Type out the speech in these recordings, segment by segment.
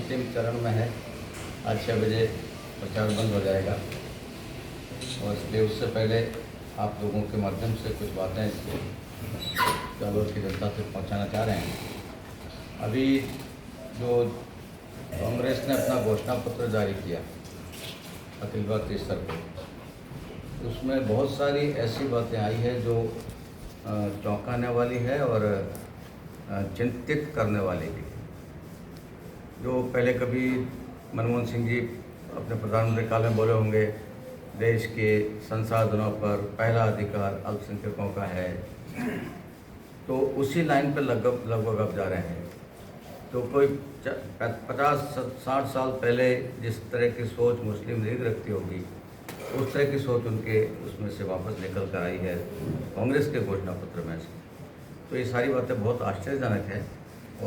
अंतिम चरण में है। आज 6 बजे प्रचार बंद हो जाएगा और इसलिए उससे पहले आप लोगों के माध्यम से कुछ बातें जालोर की जनता तक पहुंचाना चाह रहे हैं। अभी जो कांग्रेस ने अपना घोषणा पत्र जारी किया अखिल भारतीय स्तर पर, उसमें बहुत सारी ऐसी बातें आई है जो चौंकाने वाली है और चिंतित करने वाली भी। जो पहले कभी मनमोहन सिंह जी अपने प्रधानमंत्री काल में बोले होंगे, देश के संसाधनों पर पहला अधिकार अल्पसंख्यकों का है, तो उसी लाइन पर लगभग अब जा रहे हैं। तो कोई 50-60 साल पहले जिस तरह की सोच मुस्लिम लीग रखती होगी, उस तरह की सोच उनके उसमें से वापस निकल कर आई है कांग्रेस के घोषणा पत्र में से। तो ये सारी बातें बहुत आश्चर्यजनक है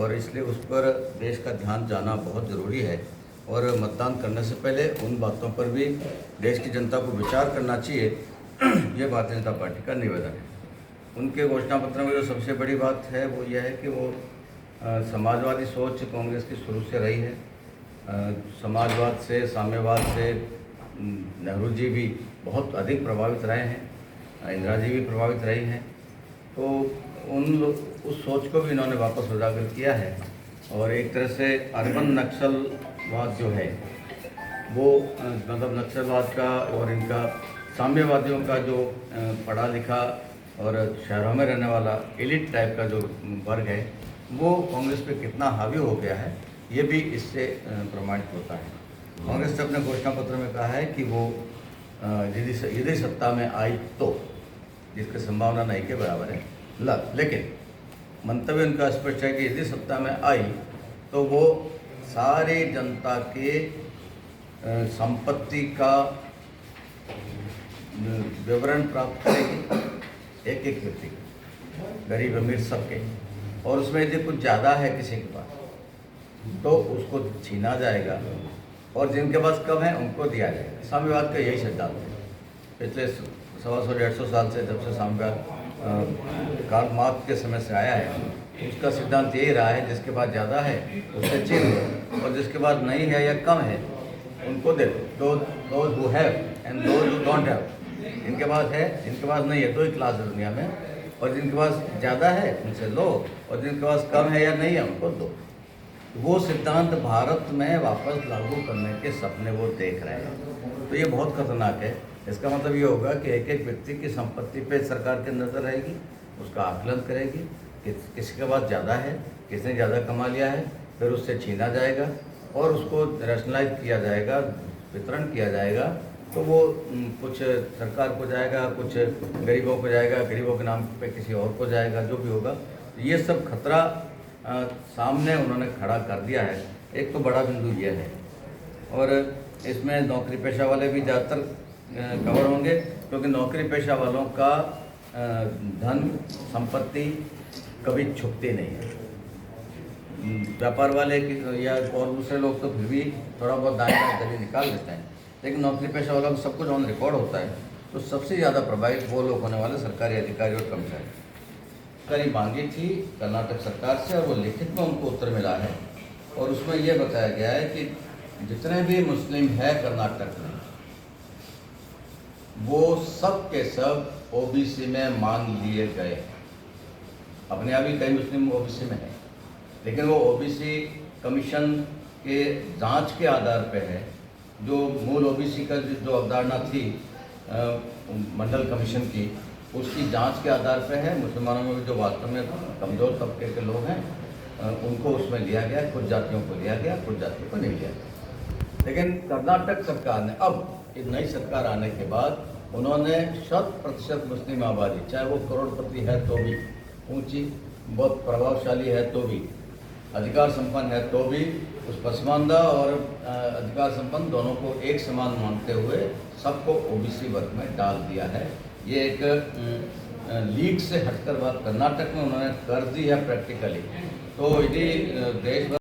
और इसलिए उस पर देश का ध्यान जाना बहुत ज़रूरी है और मतदान करने से पहले उन बातों पर भी देश की जनता को विचार करना चाहिए। ये भारतीय जनता पार्टी का निवेदन है। उनके घोषणा पत्र में जो सबसे बड़ी बात है वो यह है कि वो समाजवादी सोच कांग्रेस की शुरू से रही है। समाजवाद से, साम्यवाद से नेहरू जी भी बहुत अधिक प्रभावित रहे हैं, इंदिरा जी भी प्रभावित रही हैं। तो उस सोच को भी इन्होंने वापस उजागर किया है और एक तरह से अर्बन नक्सलवाद जो है वो मतलब नक्सलवाद का और इनका साम्यवादियों का जो पढ़ा लिखा और शहरों में रहने वाला एलिट टाइप का जो वर्ग है वो कांग्रेस पे कितना हावी हो गया है, ये भी इससे प्रमाणित होता है। कांग्रेस ने अपने घोषणा पत्र में कहा है कि वो यदि सत्ता में आई तो, जिसकी संभावना नहीं के बराबर है, लेकिन मंतव्य उनका स्पष्ट है कि यदि सत्ता में आई तो वो सारी जनता के संपत्ति का विवरण प्राप्त करेगी, एक एक व्यक्ति, गरीब अमीर सबके, और उसमें यदि कुछ ज़्यादा है किसी के पास तो उसको छीना जाएगा और जिनके पास कम है उनको दिया जाएगा। साम्यवाद का यही सिद्धांत है। पिछले 150-150 साल से जब से साम्यवाद कार्ल मार्क्स के समय से आया है, उसका सिद्धांत यही रहा है, जिसके पास ज़्यादा है उससे छीन लो और जिसके पास नहीं है या कम है उनको दे दो। Those who have and those who don't have, जिनके पास है जिनके पास नहीं है, दो ही क्लास है दुनिया में, और जिनके पास ज़्यादा है उनसे लो और जिनके पास कम है या नहीं है उनको दो। वो सिद्धांत भारत में वापस लागू करने के सपने वो देख रहे हैं। तो ये बहुत खतरनाक है। इसका मतलब ये होगा कि एक एक व्यक्ति की संपत्ति पे सरकार की नज़र रहेगी, उसका आकलन करेगी कि किसी के पास ज़्यादा है, किसने ज़्यादा कमा लिया है, फिर उससे छीना जाएगा और उसको रैशनलाइज किया जाएगा, वितरण किया जाएगा। तो वो कुछ सरकार को जाएगा, कुछ गरीबों को जाएगा, गरीबों के नाम पे किसी और को जाएगा, जो भी होगा। ये सब खतरा सामने उन्होंने खड़ा कर दिया है। एक तो बड़ा बिंदु ये है और इसमें नौकरी पेशा वाले भी ज़्यादातर कवर होंगे, क्योंकि नौकरी पेशा वालों का धन संपत्ति कभी छुपती नहीं है। व्यापार वाले या और दूसरे लोग तो फिर भी थोड़ा बहुत दाएं गली निकाल लेते हैं, लेकिन नौकरी पेशा वालों का सब कुछ ऑन रिकॉर्ड होता है। तो सबसे ज़्यादा प्रभावित वो लोग होने वाले सरकारी अधिकारी और कर्मचारी। सरकारी मांगी थी कर्नाटक सरकार से और वो लिखित में उनको उत्तर मिला है और उसमें यह बताया गया है कि जितने भी मुस्लिम है कर्नाटक में वो सब के सब ओबीसी में मान लिए गए। अपने आप ही कई मुस्लिम ओबीसी में है, लेकिन वो ओबीसी कमीशन के जांच के आधार पे है। जो मूल ओबीसी का जो अवधारणा थी मंडल कमीशन की, उसकी जांच के आधार पे है। मुसलमानों में भी जो वास्तव में कमज़ोर तबके के लोग हैं उनको उसमें लिया गया, कुछ जातियों को लिया गया, कुछ जातियों को नहीं लिया गया। लेकिन कर्नाटक सरकार ने अब एक नई सरकार आने के बाद उन्होंने 100% मुस्लिम आबादी, चाहे वो करोड़पति है तो भी, ऊंची बहुत प्रभावशाली है तो भी, अधिकार संपन्न है तो भी, उस पसमानदा और अधिकार संपन्न दोनों को एक समान मानते हुए सबको ओबीसी वर्ग में डाल दिया है। ये एक लीग से हटकर बात कर्नाटक में उन्होंने कर दी है प्रैक्टिकली। तो यदि देश